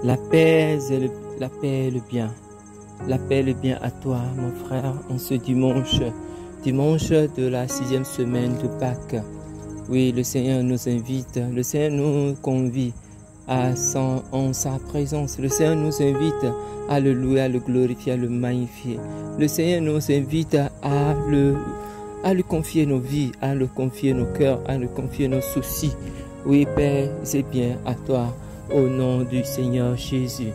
La paix et le bien. La paix et le bien à toi, mon frère, en ce dimanche de la 6e semaine de Pâques. Oui, le Seigneur nous invite, le Seigneur nous convie en sa présence. Le Seigneur nous invite à le louer, à le glorifier, à le magnifier. Le Seigneur nous invite à lui confier nos vies, à lui confier nos cœurs, à lui confier nos soucis. Oui, Père, c'est bien à toi, au nom du Seigneur Jésus.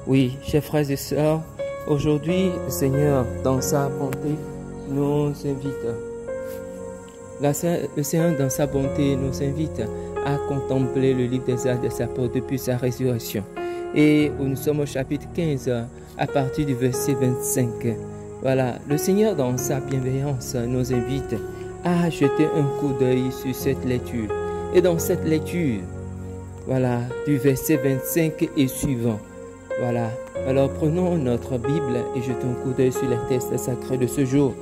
Oui, chers frères et sœurs, aujourd'hui, le Seigneur, dans sa bonté, nous invite. Le Seigneur, dans sa bonté, nous invite à contempler le livre des Actes des Apôtres depuis sa résurrection. Et nous sommes au chapitre 15, à partir du verset 25. Voilà, le Seigneur, dans sa bienveillance, nous invite à jeter un coup d'œil sur cette lecture. Et dans cette lecture, voilà, du verset 25 et suivant. Voilà, alors prenons notre Bible et jetons un coup d'œil sur les textes sacrés de ce jour.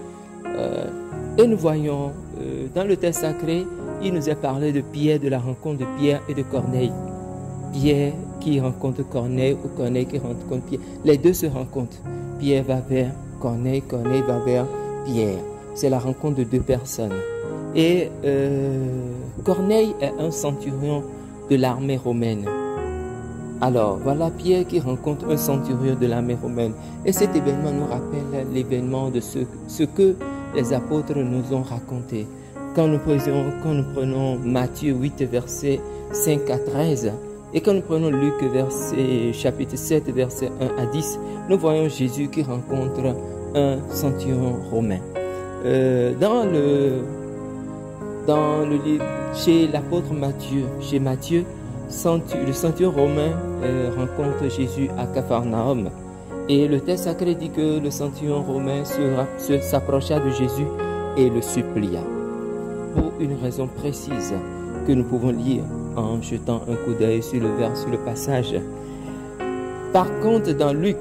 Et nous voyons, dans le texte sacré, il nous est parlé de Pierre, de la rencontre de Pierre et de Corneille. Pierre qui rencontre Corneille ou Corneille qui rencontre Pierre. Les deux se rencontrent. Pierre va vers Corneille, Corneille va vers Pierre. C'est la rencontre de deux personnes. Et Corneille est un centurion de l'armée romaine. Alors, voilà Pierre qui rencontre un centurion de l'armée romaine. Et cet événement nous rappelle l'événement de ce que les apôtres nous ont raconté. Quand nous prenons Matthieu 8, verset 5 à 13, et quand nous prenons Luc, chapitre 7, verset 1 à 10, nous voyons Jésus qui rencontre un centurion romain. Chez l'apôtre Matthieu, le centurion romain rencontre Jésus à Capharnaüm. Et le texte sacré dit que le centurion romain s'approcha de Jésus et le supplia. Pour une raison précise que nous pouvons lire en jetant un coup d'œil sur le passage. Par contre, dans Luc,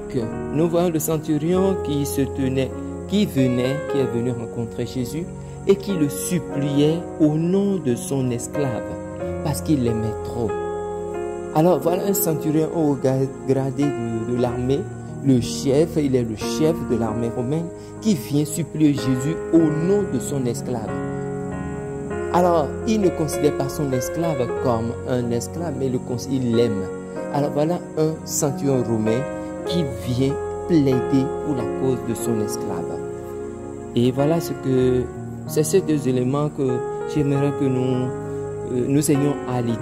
nous voyons le centurion qui est venu rencontrer Jésus et qui le suppliait au nom de son esclave, parce qu'il l'aimait trop. Alors voilà un centurion haut gradé de l'armée, il est le chef de l'armée romaine, qui vient supplier Jésus au nom de son esclave. Alors, il ne considère pas son esclave comme un esclave, mais il l'aime. Alors voilà un centurion romain qui vient plaider pour la cause de son esclave. Et voilà c'est ces deux éléments que j'aimerais que nous ayons à l'idée.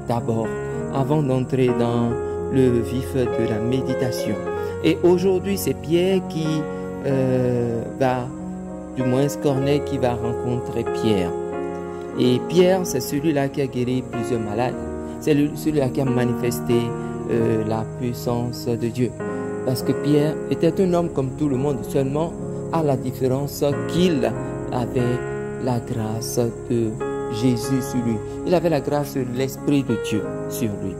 D'abord, avant d'entrer dans le vif de la méditation. Et aujourd'hui, c'est Pierre qui Corneille qui va rencontrer Pierre. Et Pierre, c'est celui-là qui a guéri plusieurs malades. C'est celui-là qui a manifesté la puissance de Dieu. Parce que Pierre était un homme comme tout le monde, seulement à la différence qu'il avait la grâce de Jésus sur lui. Il avait la grâce de l'Esprit de Dieu sur lui.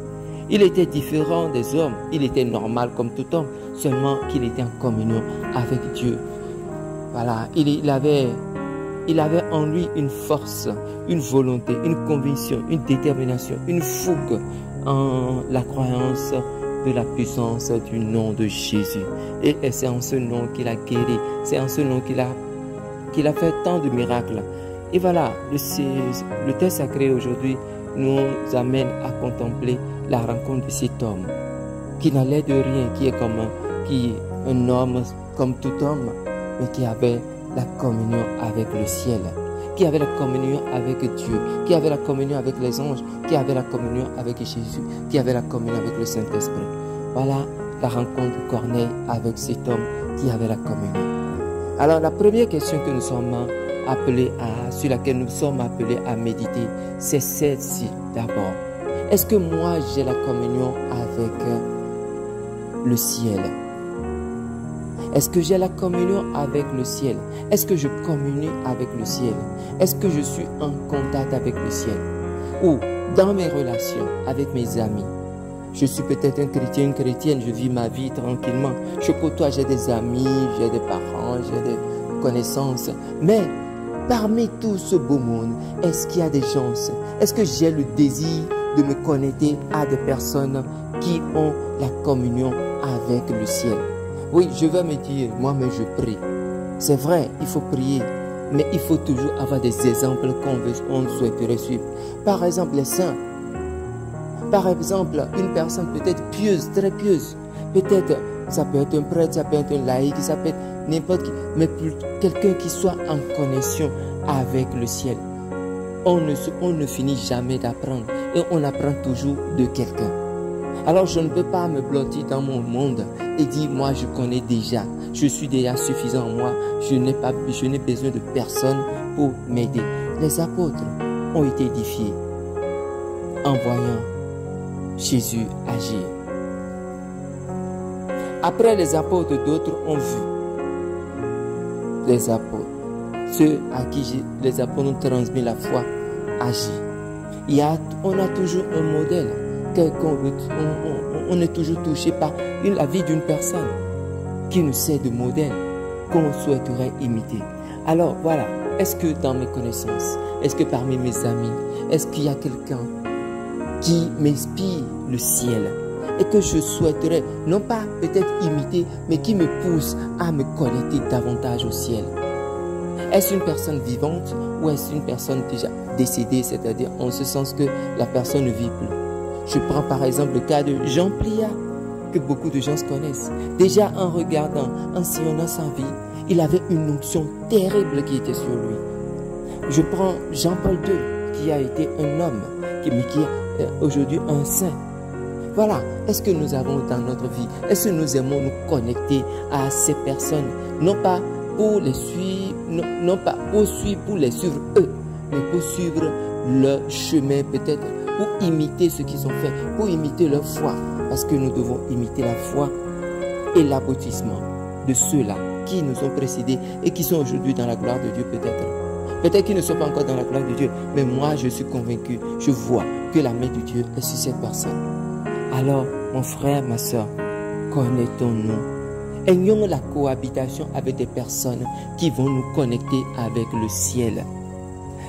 Il était différent des hommes. Il était normal comme tout homme, seulement qu'il était en communion avec Dieu. Voilà, il avait en lui une force, une volonté, une conviction, une détermination, une fougue en la croyance de la puissance du nom de Jésus. Et c'est en ce nom qu'il a guéri, c'est en ce nom qu'il a fait tant de miracles. Et voilà, le texte sacré aujourd'hui nous amène à contempler la rencontre de cet homme qui n'allait de rien, qui est un homme comme tout homme, mais qui avait la communion avec le ciel, qui avait la communion avec Dieu, qui avait la communion avec les anges, qui avait la communion avec Jésus, qui avait la communion avec le Saint-Esprit. Voilà la rencontre de Corneille avec cet homme qui avait la communion. Alors la première question que nous sommes sur laquelle nous sommes appelés à méditer, c'est celle-ci d'abord. Est-ce que moi j'ai la communion avec le ciel? Est-ce que j'ai la communion avec le ciel? Est-ce que je communie avec le ciel? Est-ce que je suis en contact avec le ciel? Ou dans mes relations avec mes amis? Je suis peut-être un chrétien, une chrétienne, je vis ma vie tranquillement. Je côtoie, j'ai des amis, j'ai des parents, j'ai des connaissances. Mais parmi tout ce beau monde, est-ce qu'il y a des gens? Est-ce que j'ai le désir de me connecter à des personnes qui ont la communion avec le ciel. Oui, je vais me dire, moi-même je prie. C'est vrai, il faut prier, mais il faut toujours avoir des exemples qu'on souhaiterait suivre. Par exemple, les saints. Par exemple, une personne peut-être pieuse, très pieuse. Peut-être, ça peut être un prêtre, ça peut être un laïc, ça peut être n'importe qui. Mais quelqu'un qui soit en connexion avec le ciel. On ne finit jamais d'apprendre. Et on apprend toujours de quelqu'un. Alors je ne peux pas me blottir dans mon monde et dire, moi je connais déjà. Je suis déjà suffisant en moi. Je n'ai besoin de personne pour m'aider. Les apôtres ont été édifiés en voyant Jésus agir. Après les apôtres, d'autres ont vu les apôtres, ceux à qui les apôtres ont transmis la foi, agir. On a toujours un modèle. On est toujours touché par la vie d'une personne qui nous sert de modèle qu'on souhaiterait imiter. Alors voilà, est-ce que dans mes connaissances, est-ce que parmi mes amis, est-ce qu'il y a quelqu'un qui m'inspire le ciel et que je souhaiterais, non pas peut-être imiter, mais qui me pousse à me connecter davantage au ciel? Est-ce une personne vivante ou est-ce une personne déjà décédée, c'est-à-dire en ce sens que la personne ne vit plus? Je prends par exemple le cas de Jean Pliat, que beaucoup de gens connaissent. Déjà en regardant, en sillonnant sa vie, il avait une onction terrible qui était sur lui. Je prends Jean-Paul II, qui a été un homme, mais qui est aujourd'hui un saint. Voilà, est-ce que nous avons dans notre vie, est-ce que nous aimons nous connecter à ces personnes, non pas pour les suivre, non pas pour les suivre eux, mais pour suivre leur chemin peut-être, pour imiter ce qu'ils ont fait, pour imiter leur foi, parce que nous devons imiter la foi et l'aboutissement de ceux-là qui nous ont précédés et qui sont aujourd'hui dans la gloire de Dieu peut-être. Peut-être qu'ils ne sont pas encore dans la gloire de Dieu, mais moi je suis convaincu, je vois que la main de Dieu est sur cette personne. Alors, mon frère, ma soeur, connectons-nous. Ayons la cohabitation avec des personnes qui vont nous connecter avec le ciel.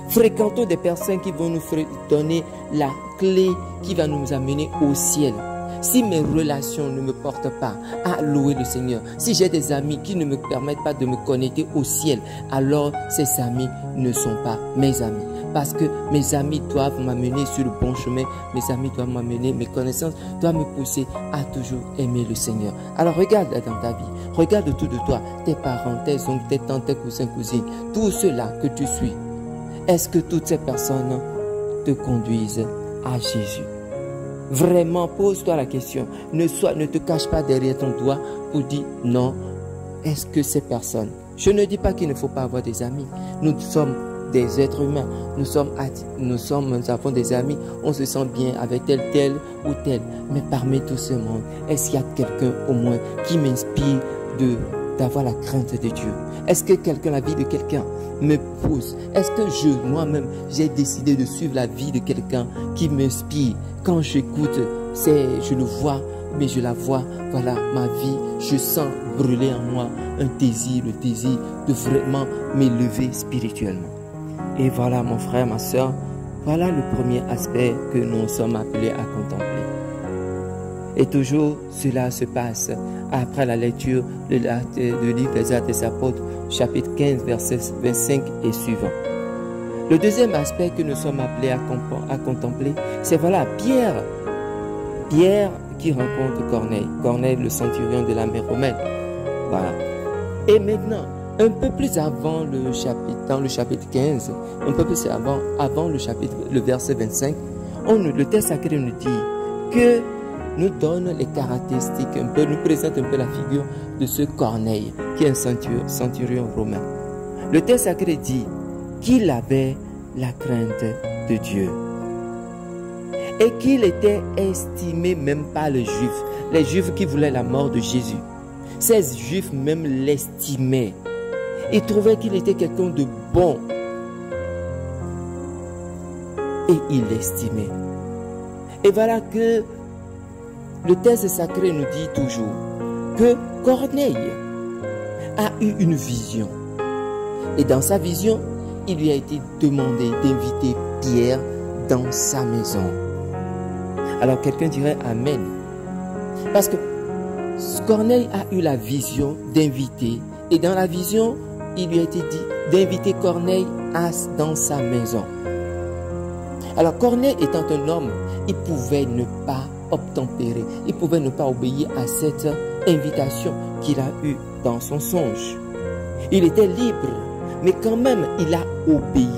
Fréquentons des personnes qui vont nous donner la clé qui va nous amener au ciel. Si mes relations ne me portent pas à louer le Seigneur, si j'ai des amis qui ne me permettent pas de me connecter au ciel, alors ces amis ne sont pas mes amis. Parce que mes amis doivent m'amener sur le bon chemin, mes amis doivent m'amener, mes connaissances doivent me pousser à toujours aimer le Seigneur. Alors regarde dans ta vie, regarde autour de toi, tes parents, tes oncles, tes tantes, tes cousins, cousines, tous ceux-là que tu suis. Est-ce que toutes ces personnes te conduisent à Jésus? Vraiment, pose-toi la question. Ne te cache pas derrière ton doigt pour dire non. Est-ce que ces personnes... Je ne dis pas qu'il ne faut pas avoir des amis. Nous sommes des êtres humains. Nous avons des amis. On se sent bien avec tel ou tel. Mais parmi tout ce monde, est-ce qu'il y a quelqu'un au moins qui m'inspire d'avoir la crainte de Dieu? Est-ce que la vie de quelqu'un me pousse? Est-ce que moi-même, j'ai décidé de suivre la vie de quelqu'un qui m'inspire? Quand j'écoute, je le vois, mais je la vois, voilà, ma vie, je sens brûler en moi le désir de vraiment m'élever spirituellement. Et voilà, mon frère, ma soeur, voilà le premier aspect que nous sommes appelés à contempler. Et toujours, cela se passe après la lecture du livre des Actes des Apôtres, chapitre 15, versets 25 et suivant. Le deuxième aspect que nous sommes appelés à contempler, c'est voilà, Pierre qui rencontre Corneille. Corneille, le centurion de l'armée romaine. Voilà. Et maintenant, un peu plus avant dans le chapitre 15, un peu plus avant le verset 25, le texte sacré nous dit que nous donne les caractéristiques, nous présente un peu la figure de ce Corneille, qui est un centurion romain. Le texte sacré dit qu'il avait la crainte de Dieu et qu'il était estimé même par les Juifs qui voulaient la mort de Jésus. Ces Juifs même l'estimaient. Ils trouvaient qu'il était quelqu'un de bon et ils l'estimaient. Et voilà que le texte sacré nous dit toujours que Corneille a eu une vision. Et dans sa vision, il lui a été demandé d'inviter Pierre dans sa maison. Alors quelqu'un dirait Amen. Parce que Corneille a eu la vision d'inviter. Et dans la vision, il lui a été dit d'inviter Corneille dans sa maison. Alors Corneille étant un homme, il pouvait ne pas obtempérer. Il pouvait ne pas obéir à cette invitation qu'il a eue dans son songe. Il était libre, mais quand même, il a obéi.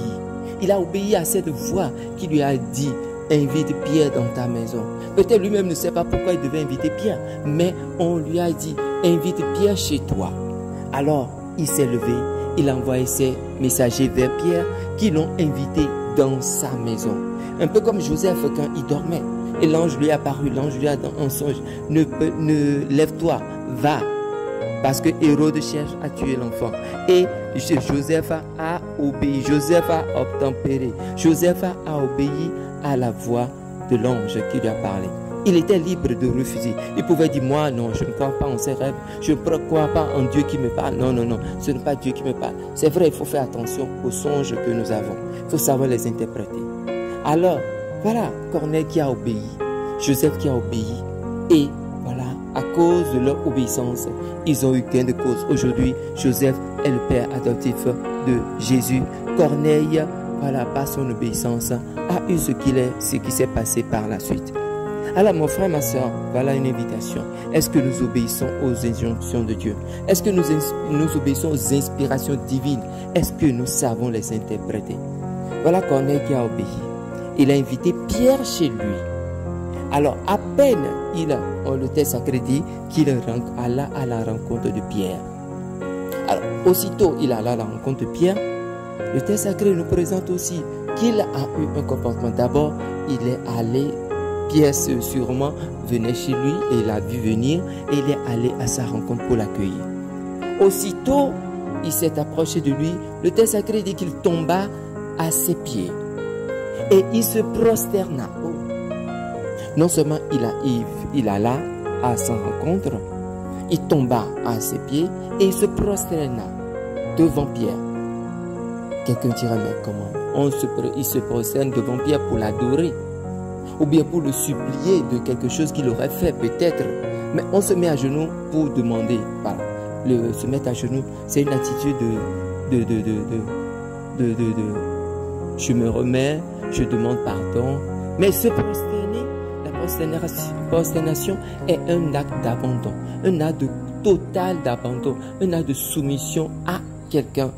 Il a obéi à cette voix qui lui a dit « Invite Pierre dans ta maison ». Peut-être lui-même ne sait pas pourquoi il devait inviter Pierre, mais on lui a dit « Invite Pierre chez toi ». Alors, il s'est levé, il a envoyé ses messagers vers Pierre qui l'ont invité dans sa maison. Un peu comme Joseph quand il dormait. Et l'ange lui est apparu, l'ange lui a dans un songe « Ne lève-toi, va ». Parce que Hérode cherche à tuer l'enfant. Et Joseph a obéi. Joseph a obtempéré. Joseph a obéi à la voix de l'ange qui lui a parlé. Il était libre de refuser. Il pouvait dire, moi non, je ne crois pas en ces rêves. Je ne crois pas en Dieu qui me parle. Non, non, non, ce n'est pas Dieu qui me parle. C'est vrai, il faut faire attention aux songes que nous avons. Il faut savoir les interpréter. Alors, voilà, Corneille qui a obéi. Joseph qui a obéi. Et voilà, à cause de leur obéissance, ils ont eu gain de cause. Aujourd'hui, Joseph est le père adoptif de Jésus. Corneille, voilà, par son obéissance, a eu ce qui s'est passé par la suite. Alors, mon frère, ma soeur, voilà une invitation. Est-ce que nous obéissons aux injonctions de Dieu? Est-ce que nous obéissons aux inspirations divines? Est-ce que nous savons les interpréter? Voilà Corneille qui a obéi. Il a invité Pierre chez lui. Alors, à peine le texte sacré dit qu'il alla à la rencontre de Pierre. Alors, aussitôt il alla à la rencontre de Pierre, le texte sacré nous présente aussi qu'il a eu un comportement. D'abord, il est allé, Pierre sûrement venait chez lui et il l'a vu venir et il est allé à sa rencontre pour l'accueillir. Aussitôt, il s'est approché de lui. Le texte sacré dit qu'il tomba à ses pieds et il se prosterna. Non seulement il alla à sa rencontre, il tomba à ses pieds et il se prosterna devant Pierre. Quelqu'un dirait, mais comment il se prosterne devant Pierre pour l'adorer ou bien pour le supplier de quelque chose qu'il aurait fait peut-être. Mais on se met à genoux pour demander. Voilà. Se mettre à genoux, c'est une attitude je me remets, je demande pardon. Mais se prosterner, la prosternation est un acte d'abandon, un acte total d'abandon, un acte de soumission à quelqu'un.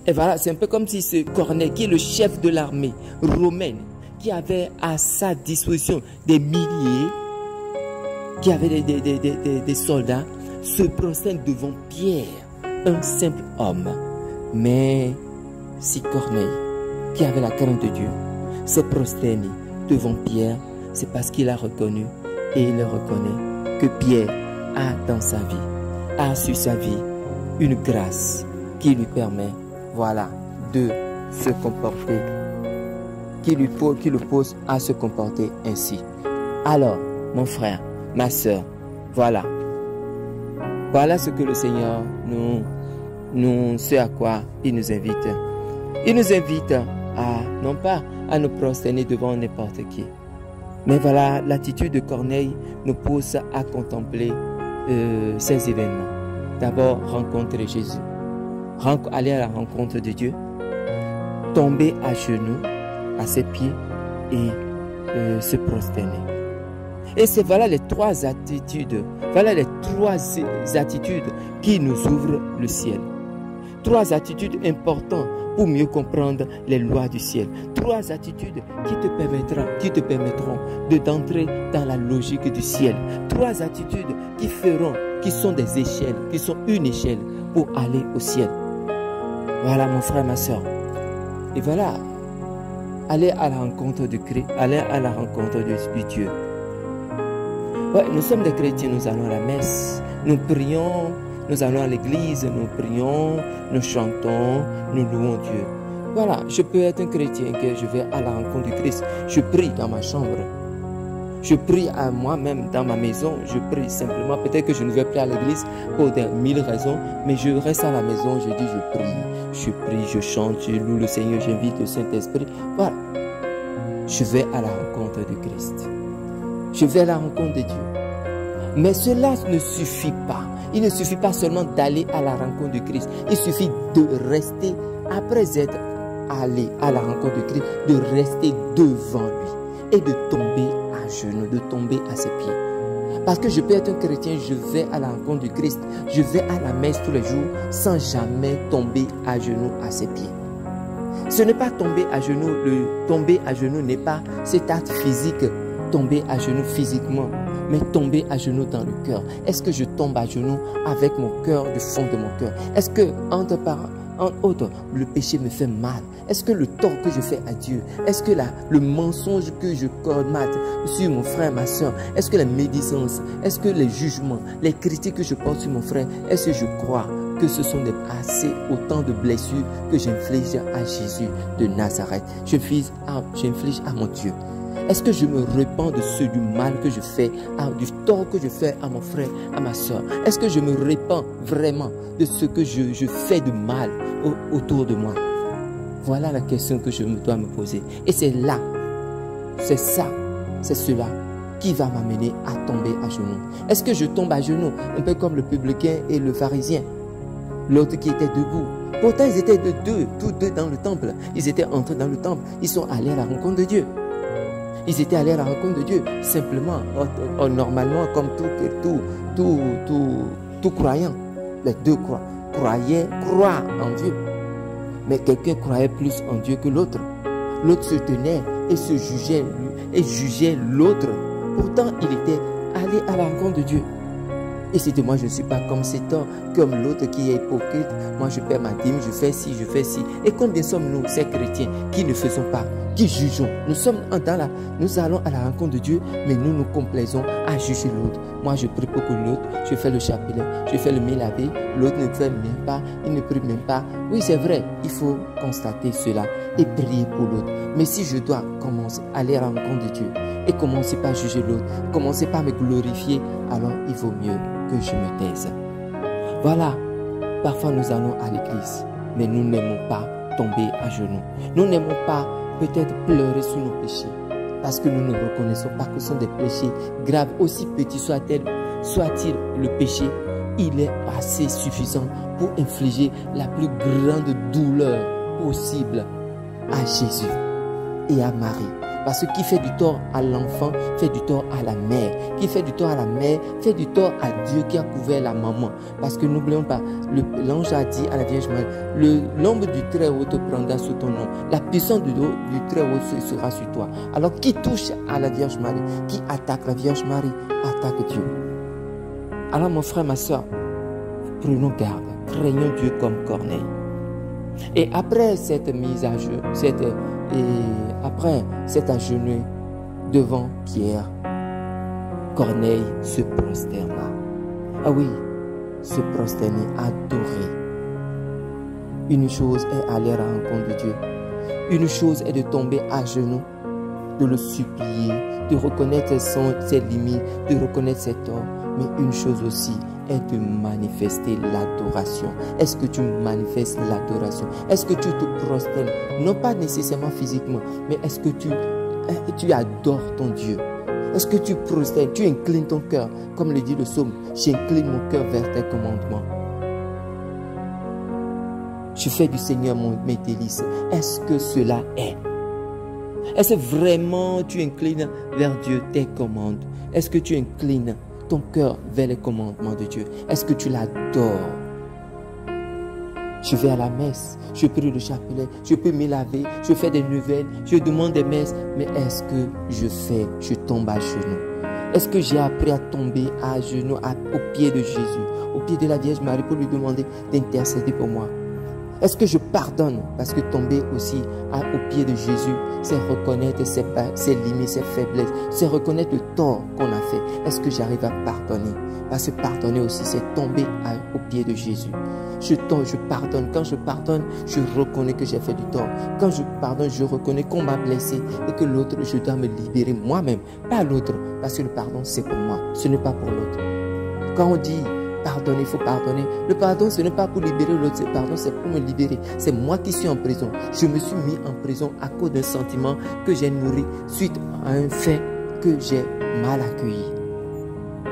Et voilà, c'est un peu comme si ce Corneille, qui est le chef de l'armée romaine, qui avait à sa disposition des milliers, qui avait des soldats, se prosterne devant Pierre, un simple homme. Mais si Corneille, qui avait la crainte de Dieu, se prosterne devant Pierre, c'est parce qu'il a reconnu et il reconnaît que Pierre a dans sa vie, a sur sa vie une grâce qui lui permet, voilà, de se comporter, qui le pousse à se comporter ainsi. Alors, mon frère, ma soeur, voilà ce que le Seigneur ce à quoi il nous invite. Il nous invite à, non pas à nous prosterner devant n'importe qui, mais voilà, l'attitude de Corneille nous pousse à contempler ces événements. D'abord, rencontrer Jésus, aller à la rencontre de Dieu, tomber à genoux, à ses pieds et se prosterner. Et c'est voilà les trois attitudes, qui nous ouvrent le ciel. Trois attitudes importantes pour mieux comprendre les lois du ciel. Trois attitudes qui te permettront d'entrer dans la logique du ciel. Trois attitudes qui sont des échelles, qui sont une échelle pour aller au ciel. Voilà mon frère, ma soeur. Et voilà, aller à la rencontre de Christ, aller à la rencontre de Dieu. Ouais, nous sommes des chrétiens, nous allons à la messe, nous prions, nous allons à l'église, nous prions, nous chantons, nous louons Dieu. Voilà, je peux être un chrétien que je vais à la rencontre du Christ. Je prie dans ma chambre. Je prie à moi-même dans ma maison. Je prie simplement. Peut-être que je ne vais plus à l'église pour des mille raisons, mais je reste à la maison, je dis je prie. Je prie, je chante, je loue le Seigneur, j'invite le Saint-Esprit. Voilà. Je vais à la rencontre de Christ. Je vais à la rencontre de Dieu. Mais cela ne suffit pas. Il ne suffit pas seulement d'aller à la rencontre de Christ. Il suffit de rester, après être allé à la rencontre de Christ, de rester devant lui et de tomber à genoux, de tomber à ses pieds. Parce que je peux être un chrétien, je vais à la rencontre de Christ, je vais à la messe tous les jours sans jamais tomber à genoux à ses pieds. Ce n'est pas tomber à genoux, le tomber à genoux n'est pas cet acte physique, tomber à genoux physiquement, mais tomber à genoux dans le cœur. Est-ce que je tombe à genoux avec mon cœur, du fond de mon cœur? Est-ce que, entre autres, le péché me fait mal? Est-ce que le tort que je fais à Dieu, est-ce que le mensonge que je commate sur mon frère, ma soeur, est-ce que la médisance, est-ce que les jugements, les critiques que je porte sur mon frère, est-ce que je crois que ce sont assez autant de blessures que j'inflige à Jésus de Nazareth, j'inflige à mon Dieu? Est-ce que je me repens de du mal que je fais, du tort que je fais à mon frère, à ma soeur? Est-ce que je me repens vraiment de ce que je fais de mal autour de moi? Voilà la question que je dois me poser. Et c'est là, c'est cela qui va m'amener à tomber à genoux. Est-ce que je tombe à genoux, un peu comme le publicain et le pharisien, l'autre qui était debout? Pourtant, ils étaient tous deux dans le temple. Ils étaient entrés dans le temple. Ils sont allés à la rencontre de Dieu. Ils étaient allés à la rencontre de Dieu, simplement, normalement, comme tout croyant. Les deux croient en Dieu. Mais quelqu'un croyait plus en Dieu que l'autre. L'autre se tenait et se jugeait l'autre. Pourtant, il était allé à la rencontre de Dieu. Et c'était moi, je ne suis pas comme cet homme, comme l'autre qui est hypocrite. Moi, je perds ma dîme, je fais ci, je fais ci. Et combien sommes-nous, ces chrétiens, qui ne faisons pas, qui jugeons? Nous allons à la rencontre de Dieu, mais nous nous complaisons à juger l'autre. Moi, je prie pour que l'autre, je fais le chapelet, je fais le milavé, l'autre ne fait même pas, il ne prie même pas. Oui, c'est vrai, il faut constater cela et prier pour l'autre. Mais si je dois commencer à aller à la rencontre de Dieu et commencer par juger l'autre, commencer par me glorifier, alors il vaut mieux que je me taise. Voilà, parfois nous allons à l'église, mais nous n'aimons pas tomber à genoux. Nous n'aimons pas peut-être pleurer sur nos péchés, parce que nous ne reconnaissons pas que ce sont des péchés graves, aussi petits soit-il le péché, il est assez suffisant pour infliger la plus grande douleur possible à Jésus et à Marie. Parce que qui fait du tort à l'enfant fait du tort à la mère. Qui fait du tort à la mère fait du tort à Dieu qui a couvert la maman. Parce que n'oublions pas, l'ange a dit à la Vierge Marie, l'ombre du Très-Haut te prendra sous ton nom. La puissance du Très-Haut sera sur toi. Alors qui touche à la Vierge Marie, qui attaque la Vierge Marie, attaque Dieu. Alors mon frère, ma soeur, prenons garde, craignons Dieu comme Corneille. Et après cette mise à jeu, après cet agenouillé devant Pierre, Corneille se prosterna. Ah oui, se prosterner, adorer. Une chose est aller à la rencontre de Dieu. Une chose est de tomber à genoux, de le supplier, de reconnaître ses limites, de reconnaître ses torts. Mais une chose aussi est de manifester l'adoration. Est-ce que tu manifestes l'adoration? Est-ce que tu te prosternes? Non pas nécessairement physiquement, mais est-ce que tu adores ton Dieu? Est-ce que tu prosternes, tu inclines ton cœur? Comme le dit le psaume, j'incline mon cœur vers tes commandements. Je fais du Seigneur mes délices. Est-ce que cela est? Est-ce que vraiment tu inclines vers Dieu tes commandes? Est-ce que tu inclines ton cœur vers les commandements de Dieu? Est-ce que tu l'adores? Je vais à la messe, je prie le chapelet, je peux me laver, je fais des nouvelles, je demande des messes, mais est-ce que je tombe à genoux? Est-ce que j'ai appris à tomber à genoux au pied de Jésus, au pied de la Vierge Marie pour lui demander d'intercéder pour moi? Est-ce que je pardonne? Parce que tomber aussi au pied de Jésus, c'est reconnaître ses limites, ses faiblesses, c'est reconnaître le tort qu'on a fait. Est-ce que j'arrive à pardonner? Parce que pardonner aussi, c'est tomber au pied de Jésus. Je pardonne. Quand je pardonne, je reconnais que j'ai fait du tort. Quand je pardonne, je reconnais qu'on m'a blessé et que l'autre, je dois me libérer moi-même, pas l'autre. Parce que le pardon, c'est pour moi, ce n'est pas pour l'autre. Quand on dit pardonner, il faut pardonner. Le pardon, ce n'est pas pour libérer l'autre, le pardon, c'est pour me libérer. C'est moi qui suis en prison. Je me suis mis en prison à cause d'un sentiment que j'ai nourri suite à un fait que j'ai mal accueilli.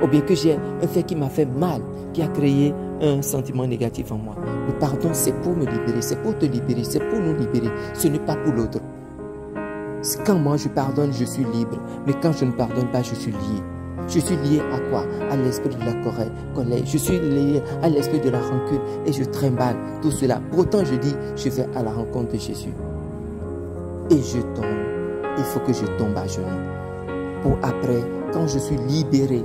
ou bien que j'ai un fait qui m'a fait mal, qui a créé un sentiment négatif en moi. Le pardon, c'est pour me libérer, c'est pour te libérer, c'est pour nous libérer. Ce n'est pas pour l'autre. Quand moi je pardonne, je suis libre. Mais quand je ne pardonne pas, je suis lié. Je suis lié à quoi? À l'esprit de la colère. Je suis lié à l'esprit de la rancune. Et je trimballe tout cela. Pourtant, je dis, je vais à la rencontre de Jésus. Et je tombe. Il faut que je tombe à genoux. Pour après, quand je suis libéré,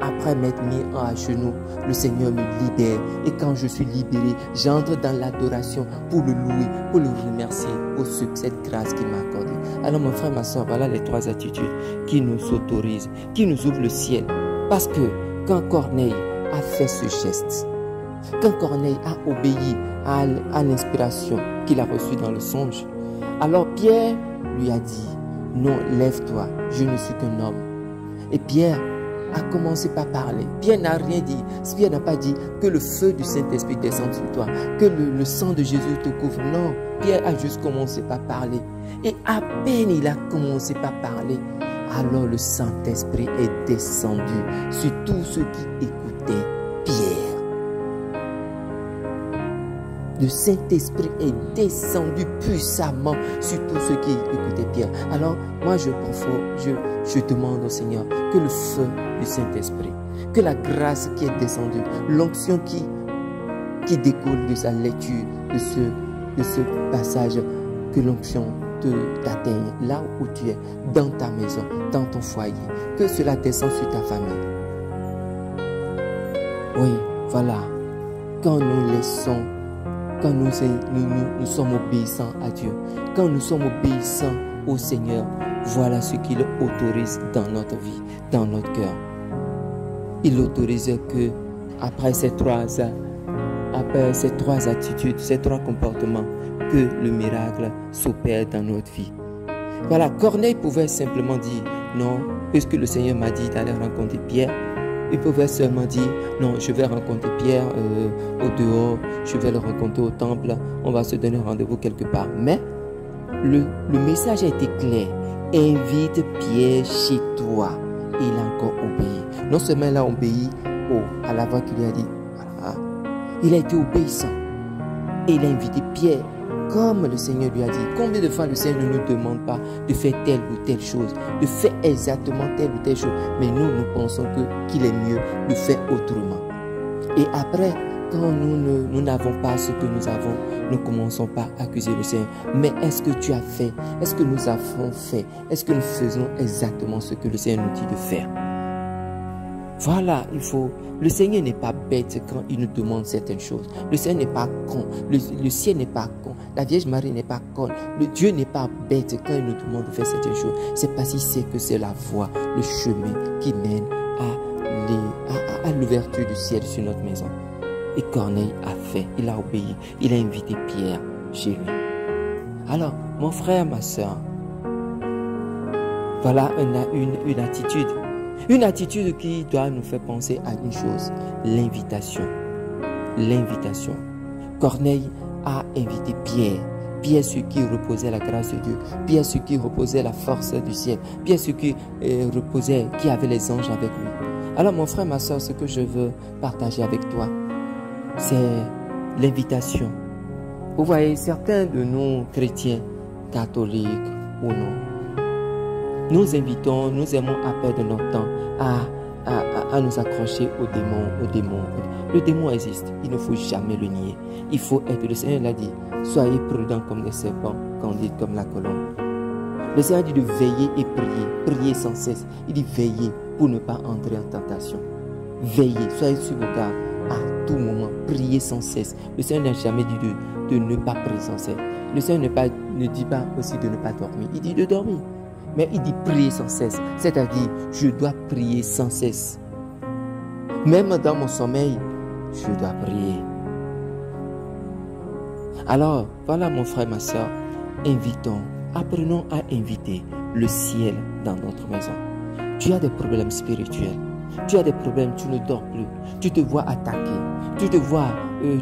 après m'être mis à genoux, le Seigneur me libère. Et quand je suis libéré, j'entre dans l'adoration pour le louer, pour le remercier pour cette grâce qu'il m'a accordée. Alors mon frère, ma soeur, voilà les 3 attitudes qui nous autorisent, qui nous ouvrent le ciel. Parce que quand Corneille a fait ce geste, quand Corneille a obéi à l'inspiration qu'il a reçue dans le songe, alors Pierre lui a dit, non, lève-toi, je ne suis qu'un homme. Et Pierre a commencé par parler. Pierre n'a rien dit. Pierre n'a pas dit que le feu du Saint-Esprit descende sur toi, que le sang de Jésus te couvre. Non, Pierre a juste commencé par parler. Et à peine il a commencé par parler, alors le Saint-Esprit est descendu sur tous ceux qui écoutaient Pierre. Le Saint-Esprit est descendu puissamment sur tous ceux qui écoutaient Pierre. Alors, moi, je demande au Seigneur que le feu du Saint-Esprit, que la grâce qui est descendue, l'onction qui découle de sa lecture, de ce passage, que l'onction t'atteigne là où tu es, dans ta maison, dans ton foyer, que cela descende sur ta famille. Oui, voilà, quand nous laissons, quand nous sommes obéissants à Dieu, quand nous sommes obéissants au Seigneur, voilà ce qu'il autorise dans notre vie, dans notre cœur. Il autorise que, après ces 3 attitudes, ces 3 comportements, que le miracle s'opère dans notre vie. Voilà, Corneille pouvait simplement dire, non, puisque le Seigneur m'a dit d'aller rencontrer Pierre, il pouvait seulement dire, non, je vais rencontrer Pierre au dehors, je vais le rencontrer au temple, on va se donner rendez-vous quelque part. Mais le message a été clair. Invite Pierre chez toi. Et il a encore obéi. Non seulement il a obéi à la voix qu'il lui a dit, voilà, il a été obéissant. Et il a invité Pierre, comme le Seigneur lui a dit. Combien de fois le Seigneur ne nous demande pas de faire telle ou telle chose, de faire exactement telle ou telle chose, mais nous pensons qu'il est mieux de faire autrement. Et après, quand nous n'avons pas ce que nous avons, nous commençons par accuser le Seigneur. Mais est-ce que tu as fait? Est-ce que nous avons fait? Est-ce que nous faisons exactement ce que le Seigneur nous dit de faire? Voilà, le Seigneur n'est pas bête quand il nous demande certaines choses. Le Seigneur n'est pas con. Le ciel n'est pas con. La Vierge Marie n'est pas conne. Le Dieu n'est pas bête quand il nous demande de faire certaines choses. C'est parce qu'il sait que c'est la voie, le chemin qui mène à l'ouverture du ciel sur notre maison. Et Corneille a fait, il a obéi, il a invité Pierre chez lui. Alors, mon frère, ma soeur, voilà une attitude. Une attitude qui doit nous faire penser à une chose, l'invitation. L'invitation. Corneille a invité Pierre. Pierre, ce qui reposait la grâce de Dieu. Pierre, ce qui reposait la force du ciel. Pierre, ce qui reposait, qui avait les anges avec lui. Alors, mon frère, ma soeur, ce que je veux partager avec toi, c'est l'invitation. Vous voyez, certains de nous, chrétiens, catholiques ou non, nous invitons, nous aimons à perdre notre temps à nous accrocher aux démons. Le démon existe, il ne faut jamais le nier. Il faut être, le Seigneur l'a dit, soyez prudents comme les serpents, candides comme la colombe. Le Seigneur dit de veiller et prier sans cesse. Il dit veiller pour ne pas entrer en tentation. Veillez, soyez sur vos gardes. À tout moment, priez sans cesse. Le Seigneur n'a jamais dit de ne pas prier sans cesse. Le Seigneur ne dit pas aussi de ne pas dormir. Il dit de dormir. Mais il dit prier sans cesse. C'est-à-dire, je dois prier sans cesse. Même dans mon sommeil, je dois prier. Alors, voilà mon frère, ma soeur, invitons, apprenons à inviter le ciel dans notre maison. Tu as des problèmes spirituels. Tu as des problèmes, tu ne dors plus. Tu te vois attaqué.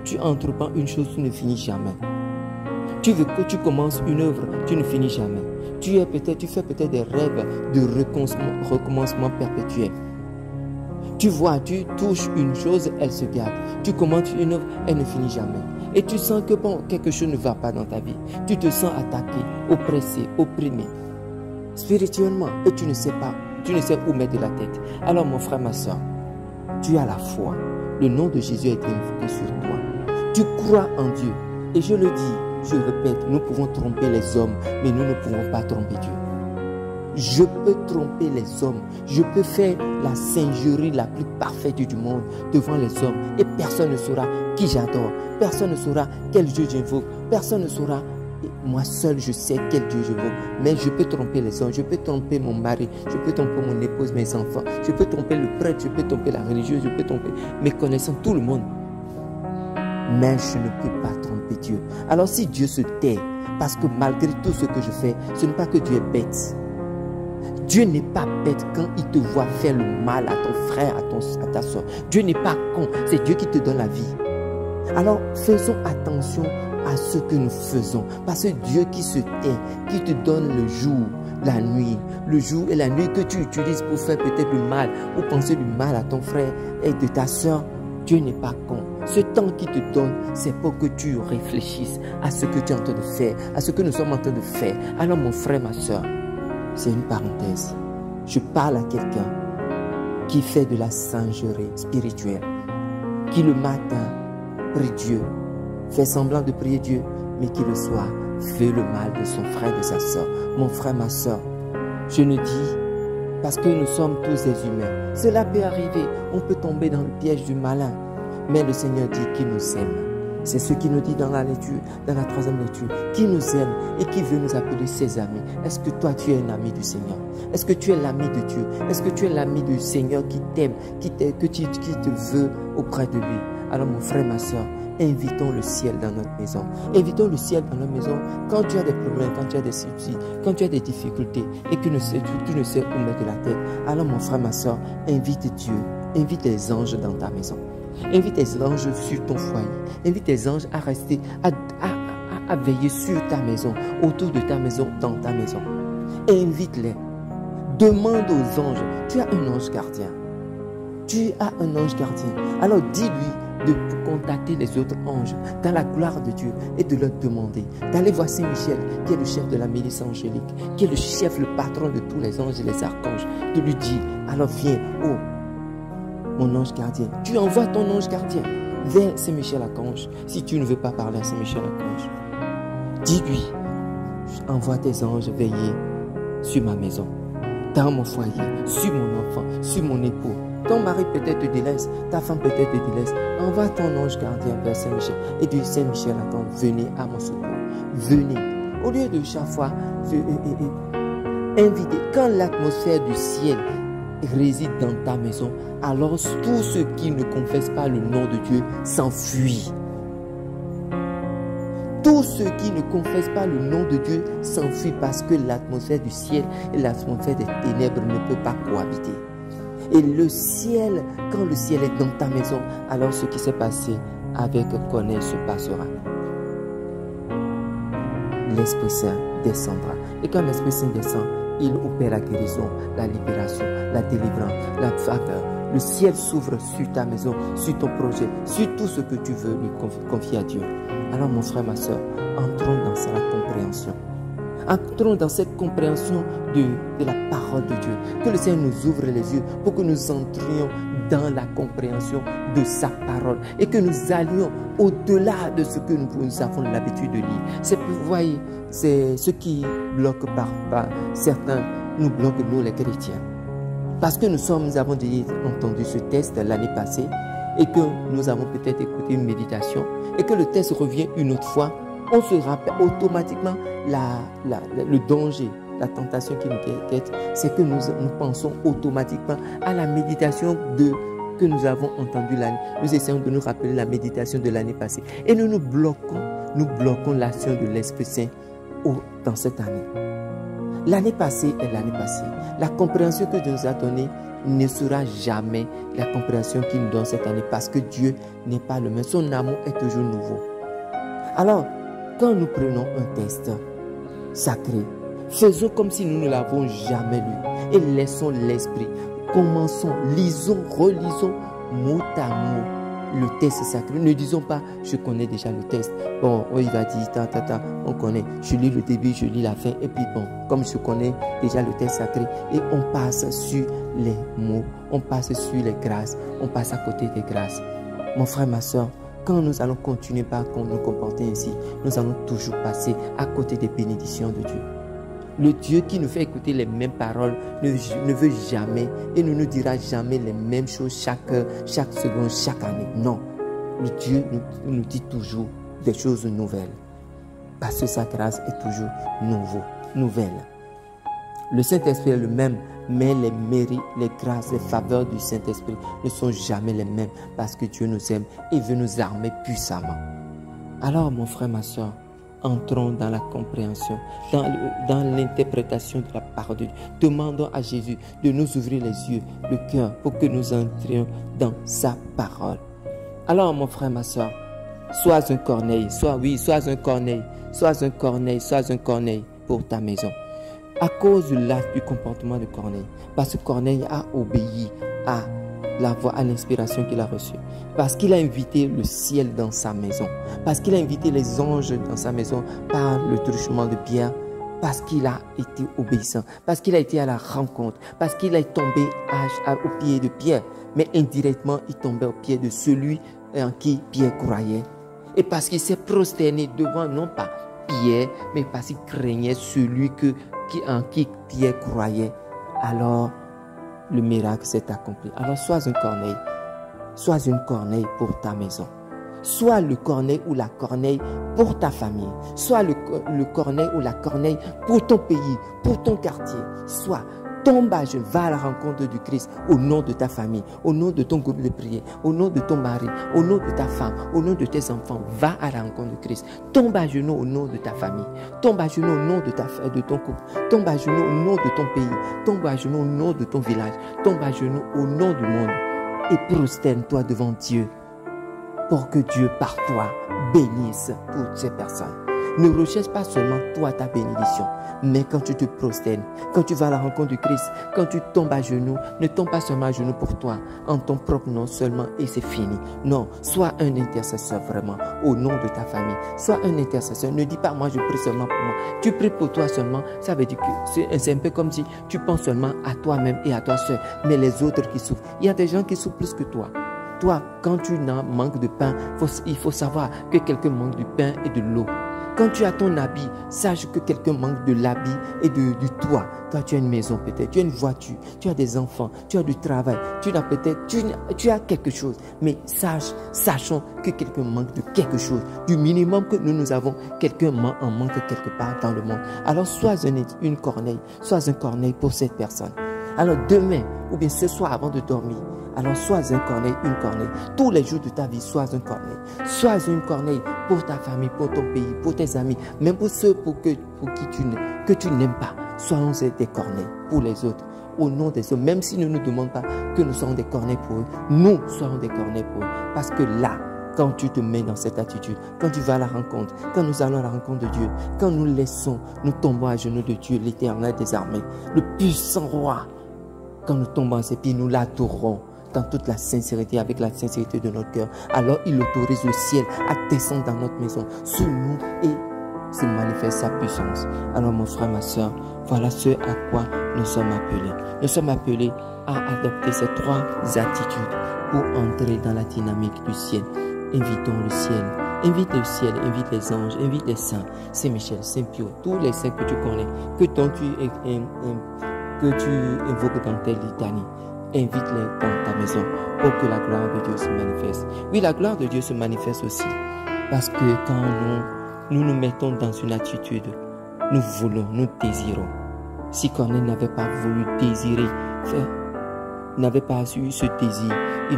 Tu entreprends une chose, tu ne finis jamais. Tu veux que tu commences une œuvre, tu ne finis jamais. Tu fais peut-être des rêves de recommencement perpétuel. Tu vois, tu touches une chose, elle se garde. Tu commences une œuvre, elle ne finit jamais. Et tu sens que bon, quelque chose ne va pas dans ta vie. Tu te sens attaqué, oppressé, opprimé, spirituellement, et tu ne sais pas, tu ne sais où mettre la tête. Alors mon frère, ma soeur, tu as la foi. Le nom de Jésus a été invoqué sur toi. Tu crois en Dieu. Et je le dis, je le répète, nous pouvons tromper les hommes, mais nous ne pouvons pas tromper Dieu. Je peux tromper les hommes. Je peux faire la singerie la plus parfaite du monde devant les hommes. Et personne ne saura qui j'adore. Personne ne saura quel Dieu j'invoque. Personne ne saura. Moi seul, je sais quel Dieu j'invoque. Mais je peux tromper les hommes. Je peux tromper mon mari. Je peux tromper mon épouse, mes enfants. Je peux tromper le prêtre. Je peux tromper la religieuse. Je peux tromper mes connaissances, tout le monde. Mais je ne peux pas tromper Dieu. Alors si Dieu se tait, parce que malgré tout ce que je fais, ce n'est pas que Dieu est bête. Dieu n'est pas bête quand il te voit faire le mal à ton frère, à ta soeur. Dieu n'est pas con, c'est Dieu qui te donne la vie. Alors faisons attention à ce que nous faisons. Parce que Dieu qui se tait, qui te donne le jour, la nuit, le jour et la nuit que tu utilises pour faire peut-être du mal ou penser du mal à ton frère et de ta soeur, Dieu n'est pas con. Ce temps qu'il te donne, c'est pour que tu réfléchisses à ce que tu es en train de faire, à ce que nous sommes en train de faire. Alors mon frère, ma soeur, c'est une parenthèse. Je parle à quelqu'un qui fait de la singerie spirituelle, qui le matin prie Dieu, fait semblant de prier Dieu, mais qui le soir fait le mal de son frère, de sa soeur. Mon frère, ma soeur, je ne dis parce que nous sommes tous des humains. Cela peut arriver, on peut tomber dans le piège du malin, mais le Seigneur dit qu'il nous aime. C'est ce qu'il nous dit dans la lecture, dans la troisième lecture, qui nous aime et qui veut nous appeler ses amis. Est-ce que toi, tu es un ami du Seigneur? Est-ce que tu es l'ami de Dieu? Est-ce que tu es l'ami du Seigneur qui t'aime, qui te veut auprès de lui? Alors mon frère, ma soeur, invitons le ciel dans notre maison. Invitons le ciel dans notre maison quand tu as des problèmes, quand tu as des soucis, quand tu as des difficultés et que tu ne sais où mettre la tête. Alors mon frère, ma soeur, invite Dieu, invite les anges dans ta maison. Invite tes anges sur ton foyer. Invite tes anges à rester, à veiller sur ta maison, autour de ta maison, dans ta maison. Invite-les. Demande aux anges. Tu as un ange gardien. Tu as un ange gardien. Alors dis-lui de contacter les autres anges dans la gloire de Dieu et de leur demander d'aller voir Saint-Michel, qui est le chef de la milice angélique, qui est le chef, le patron de tous les anges et les archanges, de lui dire, alors viens, oh, mon ange gardien. Tu envoies ton ange gardien vers Saint-Michel-Archange. Si tu ne veux pas parler à Saint-Michel-Archange, dis-lui, envoie tes anges veiller sur ma maison, dans mon foyer, sur mon enfant, sur mon époux. Ton mari peut-être te délaisse, ta femme peut-être te délaisse. Envoie ton ange gardien vers Saint-Michel et dis Saint-Michel-Archange, venez à mon secours. Venez. Au lieu de chaque fois inviter, quand l'atmosphère du ciel réside dans ta maison, alors tous ceux qui ne confessent pas le nom de Dieu s'enfuient. Tous ceux qui ne confessent pas le nom de Dieu s'enfuient parce que l'atmosphère du ciel et l'atmosphère des ténèbres ne peuvent pas cohabiter. Et le ciel, quand le ciel est dans ta maison, alors ce qui s'est passé avec Corneille se passera. L'Esprit Saint descendra. Et quand l'Esprit Saint descend, il opère la guérison, la libération, la délivrance, la faveur. Le ciel s'ouvre sur ta maison, sur ton projet, sur tout ce que tu veux lui confier à Dieu. Alors mon frère, ma soeur, entrons dans cette compréhension. Entrons dans cette compréhension de la parole de Dieu. Que le Seigneur nous ouvre les yeux pour que nous entrions dans la compréhension de sa parole et que nous allions au-delà de ce que nous avons l'habitude de lire. C'est, vous voyez, c'est ce qui bloque par certains, nous bloque nous les chrétiens. Parce que nous avons déjà entendu ce test l'année passée et que nous avons peut-être écouté une méditation et que le test revient une autre fois, on se rappelle automatiquement le danger, la tentation qui nous guette, c'est que nous pensons automatiquement à la méditation que nous avons entendue l'année. Nous essayons de nous rappeler la méditation de l'année passée et nous bloquons l'action de l'Esprit Saint dans cette année. L'année passée est l'année passée. La compréhension que Dieu nous a donnée ne sera jamais la compréhension qu'il nous donne cette année parce que Dieu n'est pas le même. Son amour est toujours nouveau. Alors, quand nous prenons un texte sacré, faisons comme si nous ne l'avons jamais lu et laissons l'Esprit. commençons, lisons, relisons mot à mot le texte sacré. Ne disons pas, je connais déjà le texte. Bon, il va dire, on connaît. Je lis le début, je lis la fin. Et puis bon, comme je connais déjà le texte sacré, et on passe sur les mots, on passe sur les grâces, on passe à côté des grâces. Mon frère, ma soeur, quand nous allons continuer par nous comporter ainsi, nous allons toujours passer à côté des bénédictions de Dieu. Le Dieu qui nous fait écouter les mêmes paroles ne veut jamais et ne nous dira jamais les mêmes choses chaque heure, chaque seconde, chaque année. Non, le Dieu nous dit toujours des choses nouvelles. Parce que sa grâce est toujours nouvelle. Le Saint-Esprit est le même, mais les mérites, les grâces, les faveurs du Saint-Esprit ne sont jamais les mêmes parce que Dieu nous aime et veut nous armer puissamment. Alors, mon frère, ma soeur, entrons dans la compréhension, dans l'interprétation de la parole de Dieu. Demandons à Jésus de nous ouvrir les yeux, le cœur, pour que nous entrions dans sa parole. Alors, mon frère, ma soeur, sois un corneille, sois un corneille pour ta maison. À cause du comportement de Corneille, parce que Corneille a obéi à la voix, à l'inspiration qu'il a reçue, parce qu'il a invité le ciel dans sa maison, parce qu'il a invité les anges dans sa maison par le truchement de Pierre, parce qu'il a été obéissant, parce qu'il a été à la rencontre, parce qu'il est tombé au pied de Pierre, mais indirectement il tombait au pied de celui en qui Pierre croyait, et parce qu'il s'est prosterné devant non pas Pierre, mais parce qu'il craignait celui en qui Pierre croyait. Alors le miracle s'est accompli. Alors sois un corneille. Sois une corneille pour ta maison. Sois le corneille ou la corneille pour ta famille. Sois le corneille ou la corneille pour ton pays, pour ton quartier. Sois, tombe à genoux, va à la rencontre du Christ au nom de ta famille, au nom de ton groupe de prière, au nom de ton mari, au nom de ta femme, au nom de tes enfants. Va à la rencontre du Christ. Tombe à genoux au nom de ta famille. Tombe à genoux au nom de ton couple. Tombe à genoux au nom de ton pays. Tombe à genoux au nom de ton village. Tombe à genoux au nom du monde. Et prosterne-toi devant Dieu pour que Dieu par toi bénisse toutes ces personnes. Ne recherche pas seulement toi ta bénédiction, mais quand tu te prosternes, quand tu vas à la rencontre du Christ, quand tu tombes à genoux, ne tombe pas seulement à genoux pour toi, en ton propre nom seulement et c'est fini. Non, sois un intercesseur vraiment au nom de ta famille. Sois un intercesseur. Ne dis pas moi je prie seulement pour moi. Tu pries pour toi seulement, ça veut dire que c'est un peu comme si tu penses seulement à toi-même et à toi seul, mais les autres qui souffrent. Il y a des gens qui souffrent plus que toi. Toi, quand tu manques de pain, il faut savoir que quelqu'un manque du pain et de l'eau. Quand tu as ton habit, sache que quelqu'un manque de l'habit et du toit. Toi, tu as une maison peut-être, tu as une voiture, tu as des enfants, tu as du travail, tu as quelque chose. Mais sachons que quelqu'un manque de quelque chose. Du minimum que nous avons, quelqu'un en manque quelque part dans le monde. Alors, sois une corneille, sois un corneille pour cette personne. Alors, demain, ou bien ce soir avant de dormir, alors sois un corneille, une corneille. Tous les jours de ta vie, sois un corneille. Sois une corneille pour ta famille, pour ton pays, pour tes amis, même pour ceux que tu n'aimes pas. Soyons des corneilles pour les autres, au nom des autres. Même s'ils ne nous demandent pas que nous soyons des corneilles pour eux, nous soyons des corneilles pour eux. Parce que là, quand tu te mets dans cette attitude, quand tu vas à la rencontre, quand nous allons à la rencontre de Dieu, quand nous tombons à genoux de Dieu, l'Éternel des armées, le puissant roi, quand nous tombons à ses pieds, nous l'adorons dans toute la sincérité, avec la sincérité de notre cœur. Alors il autorise le ciel à descendre dans notre maison, sur nous, et se manifeste sa puissance. Alors mon frère, ma soeur, voilà ce à quoi nous sommes appelés. Nous sommes appelés à adopter ces trois attitudes pour entrer dans la dynamique du ciel. Invitons le ciel. Invite le ciel, invite les anges, invite les saints, Saint-Michel, Saint-Pio, tous les saints que tu connais, que tu invoques dans tes litanies. Invite-les dans ta maison pour que la gloire de Dieu se manifeste. Oui, la gloire de Dieu se manifeste aussi parce que quand nous mettons dans une attitude, nous voulons, nous désirons. Si Corneille n'avait pas voulu désirer, n'avait pas eu ce désir, il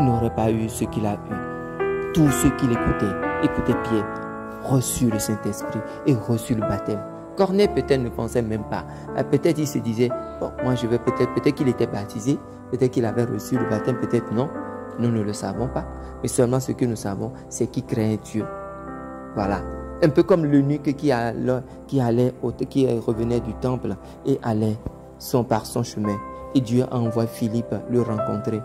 n'aurait pas eu ce qu'il a eu. Tous ceux qui écoutaient Pierre, reçurent le Saint-Esprit et reçurent le baptême. Corneille peut-être ne pensait même pas. Peut-être il se disait, bon, moi je vais peut-être qu'il était baptisé, peut-être qu'il avait reçu le baptême, peut-être non. Nous ne le savons pas. Mais seulement ce que nous savons, c'est qu'il craignait Dieu. Voilà. Un peu comme l'eunuque qui revenait du temple et allait par son chemin. Et Dieu a envoyé Philippe le rencontrer.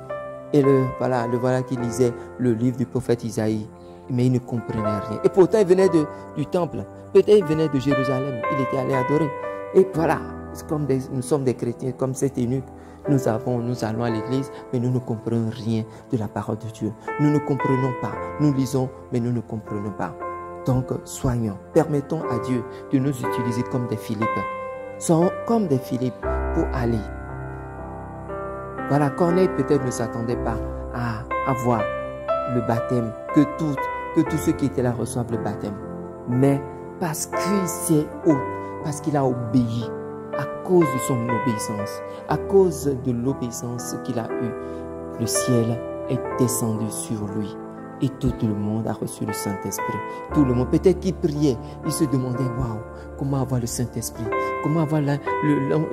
Et le voilà qui lisait le livre du prophète Isaïe. Mais il ne comprenait rien. Et pourtant, il venait du temple. Peut-être il venait de Jérusalem. Il était allé adorer. Et voilà, nous sommes des chrétiens comme cet eunuque. Nous allons à l'église, mais nous ne comprenons rien de la parole de Dieu. Nous ne comprenons pas. Nous lisons, mais nous ne comprenons pas. Donc, soignons. Permettons à Dieu de nous utiliser comme des Philippe. Soyons comme des Philippe pour aller. Voilà, Corneille peut-être ne s'attendait pas à avoir le baptême, que tous ceux qui étaient là reçoivent le baptême. Mais parce qu'il a obéi, à cause de son obéissance, à cause de l'obéissance qu'il a eue, le ciel est descendu sur lui. Et tout le monde a reçu le Saint-Esprit. Tout le monde, peut-être qu'il priait, il se demandait, waouh, comment avoir le Saint-Esprit? Comment avoir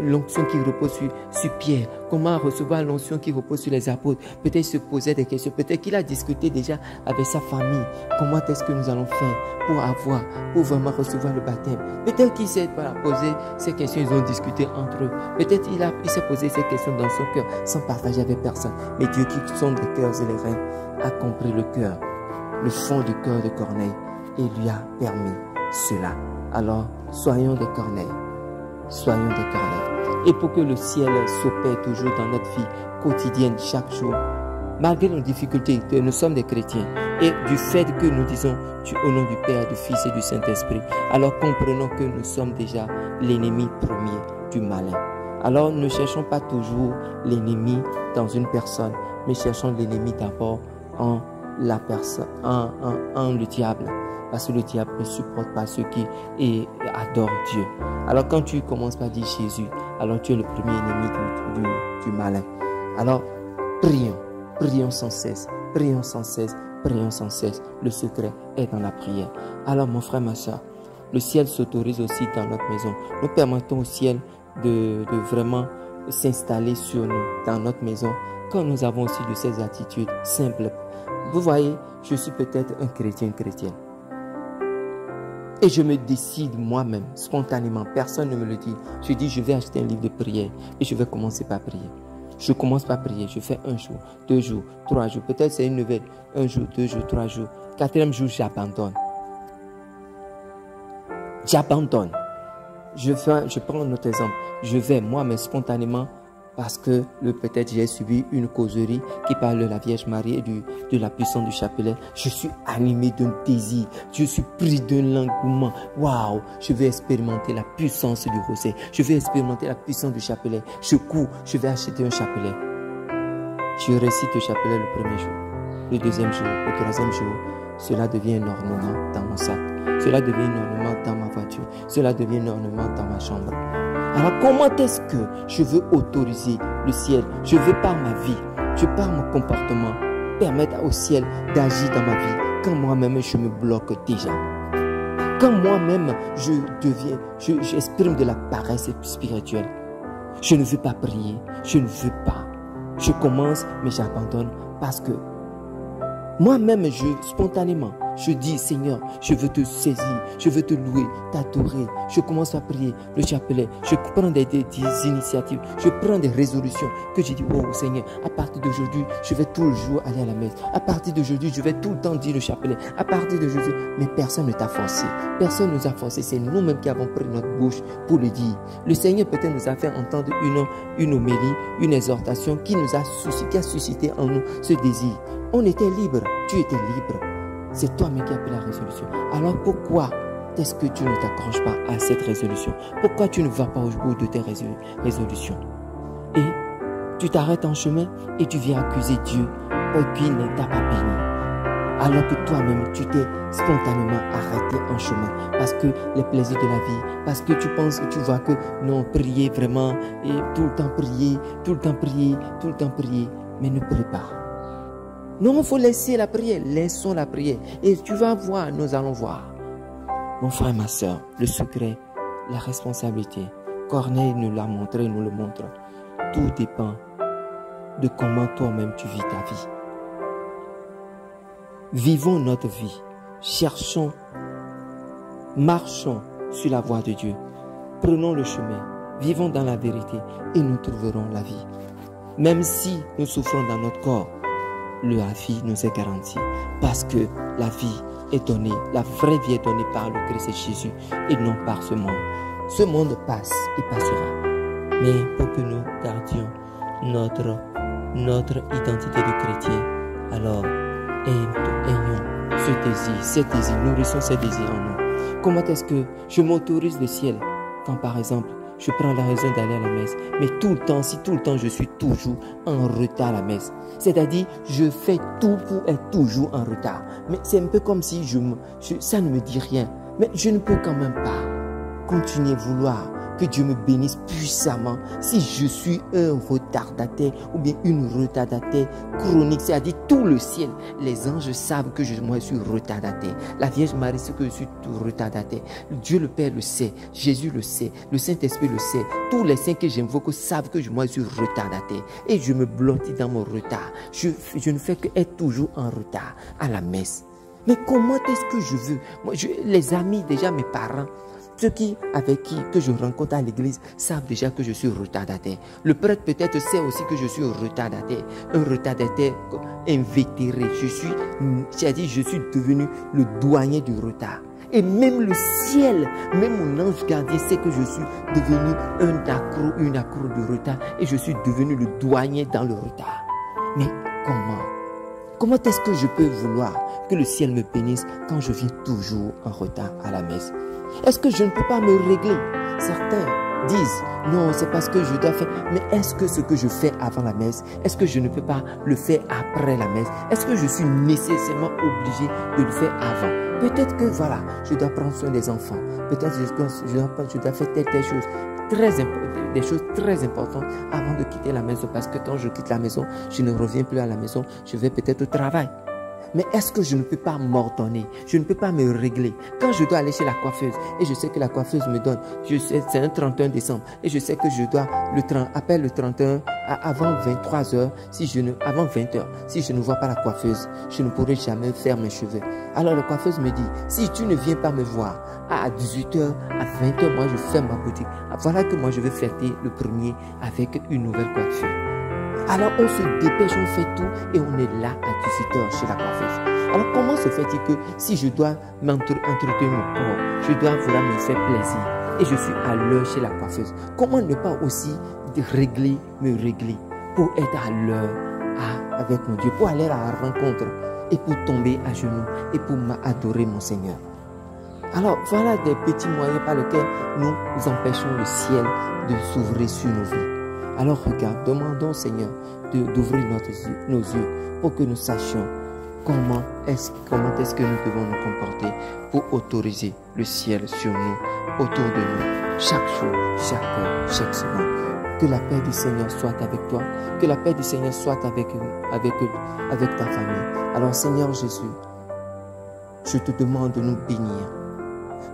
l'onction qui repose sur Pierre? Comment recevoir l'onction qui repose sur les apôtres? Peut-être il se posait des questions. Peut-être qu'il a discuté déjà avec sa famille. Comment est-ce que nous allons faire pour vraiment recevoir le baptême? Peut-être qu'il s'est posé ces questions, ils ont discuté entre eux. Peut-être il s'est posé ces questions dans son cœur sans partager avec personne. Mais Dieu qui sonde les cœurs et les reins a compris le cœur, le fond du cœur de Corneille et lui a permis cela. Alors, soyons des Corneilles. Soyons des Corneilles. Et pour que le ciel s'opère toujours dans notre vie quotidienne, chaque jour, malgré nos difficultés, que nous sommes des chrétiens, et du fait que nous disons au nom du Père, du Fils et du Saint-Esprit, alors comprenons que nous sommes déjà l'ennemi premier du malin. Alors ne cherchons pas toujours l'ennemi dans une personne, mais cherchons l'ennemi d'abord en la personne, en le diable. Parce que le diable ne supporte pas ceux qui adorent Dieu. Alors quand tu commences par dire Jésus, alors tu es le premier ennemi du malin. Alors prions sans cesse, prions sans cesse, prions sans cesse. Le secret est dans la prière. Alors mon frère, ma soeur, le ciel s'autorise aussi dans notre maison. Nous permettons au ciel de vraiment s'installer sur nous, dans notre maison, quand nous avons aussi de ces attitudes simples. Vous voyez, je suis peut-être un chrétien, une chrétienne. Et je me décide moi-même, spontanément, personne ne me le dit. Je dis, je vais acheter un livre de prière et je vais commencer par prier. Je commence par prier, je fais 1 jour, 2 jours, 3 jours. Peut-être c'est une nouvelle, 1 jour, 2 jours, 3 jours. 4e jour, j'abandonne. J'abandonne. Je prends un autre exemple. Je vais moi-même spontanément parce que peut-être j'ai suivi une causerie qui parle de la Vierge Marie et de la puissance du chapelet. Je suis animé d'un désir. Je suis pris d'un engouement. Waouh! Je vais expérimenter la puissance du rosaire. Je vais expérimenter la puissance du chapelet. Je cours, je vais acheter un chapelet. Je récite le chapelet le 1er jour, le 2e jour, le 3e jour. Cela devient un ornement dans mon sac. Cela devient un ornement dans ma voiture. Cela devient un ornement dans ma chambre. Alors comment est-ce que je veux autoriser le ciel? Je veux par ma vie, par mon comportement, permettre au ciel d'agir dans ma vie quand moi-même je me bloque déjà. Quand moi-même j'exprime de la paresse spirituelle. Je ne veux pas prier, je ne veux pas. Je commence mais j'abandonne parce que moi-même, spontanément, je dis, Seigneur, je veux te saisir, je veux te louer, t'adorer. Je commence à prier le chapelet, je prends des initiatives, je prends des résolutions que j'ai dit, oh Seigneur, à partir d'aujourd'hui, je vais tout le jour aller à la messe. À partir d'aujourd'hui, je vais tout le temps dire le chapelet. À partir d'aujourd'hui, mais personne ne t'a forcé. Personne ne nous a forcé, c'est nous-mêmes qui avons pris notre bouche pour le dire. Le Seigneur peut-être nous a fait entendre une homélie, une exhortation qui a suscité en nous ce désir. On était libre, tu étais libre. C'est toi-même qui as pris la résolution. Alors pourquoi est-ce que tu ne t'accroches pas à cette résolution? Pourquoi tu ne vas pas au bout de tes résolutions? Et tu t'arrêtes en chemin et tu viens accuser Dieu parce qu'il ne t'a pas béni. Alors que toi-même, tu t'es spontanément arrêté en chemin. Parce que les plaisirs de la vie, parce que tu penses que tu vois que non, prier vraiment, et tout le temps prier, tout le temps prier, tout le temps prier, mais ne prie pas. Non, il faut laisser la prière. Laissons la prière. Et tu vas voir, nous allons voir. Mon frère, ma soeur, le secret, la responsabilité. Corneille nous l'a montré, nous le montre. Tout dépend de comment toi-même tu vis ta vie. Vivons notre vie. Cherchons, marchons sur la voie de Dieu. Prenons le chemin. Vivons dans la vérité et nous trouverons la vie. Même si nous souffrons dans notre corps, la vie nous est garantie. Parce que la vie est donnée, la vraie vie est donnée par le Christ Jésus et non par ce monde. Ce monde passe et passera. Mais pour que nous gardions notre identité de chrétien, alors ayons ce désir, nourrissons ce désir en nous. Comment est-ce que je m'autorise le ciel quand par exemple je prends la raison d'aller à la messe, mais tout le temps je suis toujours en retard à la messe. C'est-à-dire, je fais tout pour être toujours en retard. Mais c'est un peu comme si ça ne me dit rien. Mais je ne peux quand même pas continuer à vouloir que Dieu me bénisse puissamment si je suis un retardataire ou bien une retardataire chronique. C'est-à-dire tout le ciel, les anges savent que moi je suis retardataire. La Vierge Marie sait que je suis retardataire. Dieu le Père le sait, Jésus le sait, le Saint-Esprit le sait. Tous les saints que j'invoque savent que moi je suis retardataire. Et je me bloque dans mon retard. Je ne fais que être toujours en retard à la messe. Mais comment est-ce que je veux? Moi, les amis, déjà mes parents, ceux avec qui que je rencontre à l'église savent déjà que je suis retardataire. Le prêtre peut-être sait aussi que je suis retardataire. Un retardataire invétéré. Je suis devenu le douanier du retard. Et même le ciel, même mon ange gardien sait que je suis devenu une accro de retard. Et je suis devenu le douanier dans le retard. Mais comment est-ce que je peux vouloir que le ciel me bénisse quand je viens toujours en retard à la messe? Est-ce que je ne peux pas me régler? Certains disent, non, c'est parce que je dois faire. Mais est-ce que ce que je fais avant la messe, est-ce que je ne peux pas le faire après la messe? Est-ce que je suis nécessairement obligé de le faire avant? Peut-être que, voilà, je dois prendre soin des enfants. Peut-être que je dois faire telle chose. Des choses très importantes avant de quitter la maison. Parce que quand je quitte la maison, je ne reviens plus à la maison. Je vais peut-être au travail. Mais est-ce que je ne peux pas m'ordonner? Je ne peux pas me régler. Quand je dois aller chez la coiffeuse et je sais que la coiffeuse me donne, c'est un 31 décembre et je sais que je dois après le 31 avant 23h, avant 20h, si je ne vois pas la coiffeuse, je ne pourrai jamais faire mes cheveux. Alors la coiffeuse me dit, si tu ne viens pas me voir à 18h, à 20h, moi je ferme ma boutique. Voilà que moi je vais fêter le premier avec une nouvelle coiffure. Alors on se dépêche, on fait tout et on est là à 18h chez la coiffeuse. Alors comment se fait-il que si je dois m'entretenir mon corps, je dois vouloir me faire plaisir et je suis à l'heure chez la coiffeuse, comment ne pas aussi me régler pour être à l'heure avec mon Dieu, pour aller à la rencontre et pour tomber à genoux et pour m'adorer mon Seigneur. Alors voilà des petits moyens par lesquels nous empêchons le ciel de s'ouvrir sur nos vies. Alors regarde, demandons au Seigneur d'ouvrir nos yeux pour que nous sachions comment est-ce que nous devons nous comporter pour autoriser le ciel sur nous, autour de nous, chaque jour, chaque heure, chaque seconde. Que la paix du Seigneur soit avec toi, que la paix du Seigneur soit avec ta famille. Alors Seigneur Jésus, je te demande de nous bénir.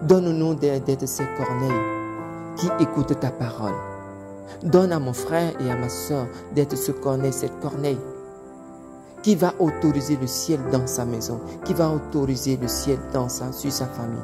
Donne-nous d'être ces corneilles qui écoutent ta parole. Donne à mon frère et à ma soeur d'être cette corneille qui va autoriser le ciel dans sa maison, qui va autoriser le ciel sur sa famille,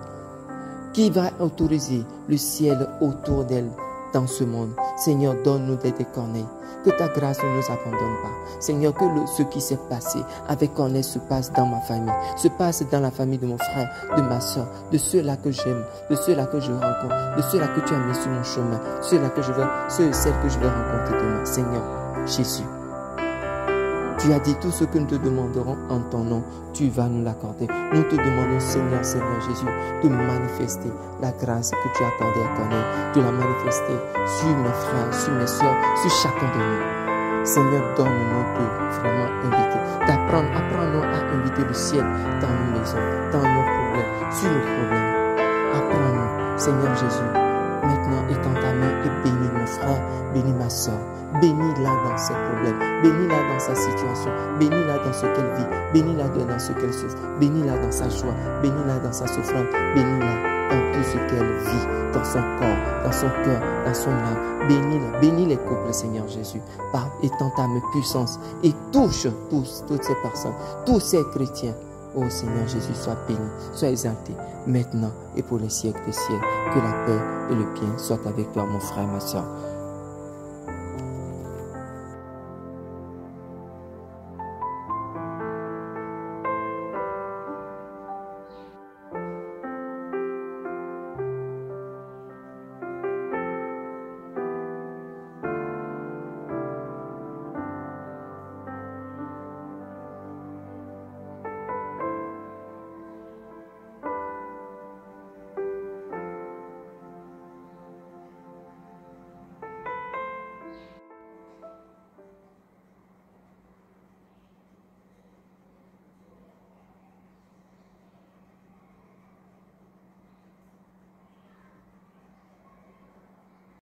qui va autoriser le ciel autour d'elle dans ce monde. Seigneur, donne-nous d'être des corneilles. Que ta grâce ne nous abandonne pas. Seigneur, que ce qui s'est passé avec Corneille se passe dans ma famille, se passe dans la famille de mon frère, de ma soeur, de ceux-là que j'aime, de ceux-là que je rencontre, de ceux-là que tu as mis sur mon chemin, celles que je vais rencontrer demain. Seigneur Jésus, tu as dit tout ce que nous te demanderons en ton nom, tu vas nous l'accorder. Nous te demandons, Seigneur Jésus, de manifester la grâce que tu as accordée à Corneille, de la manifester sur mes frères, sur mes soeurs, sur chacun de nous. Seigneur, donne-nous de vraiment inviter, apprends-nous à inviter le ciel dans nos maisons, dans nos problèmes, sur nos problèmes. Apprends-nous, Seigneur Jésus, maintenant étends ta main et bénis mon frère, bénis ma soeur. Bénis-la dans ses problèmes, bénis-la dans sa situation, bénis-la dans ce qu'elle vit, bénis-la dans ce qu'elle souffre, bénis-la dans sa joie, bénis-la dans sa souffrance, bénis-la dans tout ce qu'elle vit, dans son corps, dans son cœur, dans son âme. Bénis-la, bénis les couples, Seigneur Jésus, par étant ta main puissance et touche toutes ces personnes, tous ces chrétiens. Oh Seigneur Jésus, sois béni, sois exalté, maintenant et pour les siècles des siècles. Que la paix et le bien soient avec toi, mon frère, ma soeur.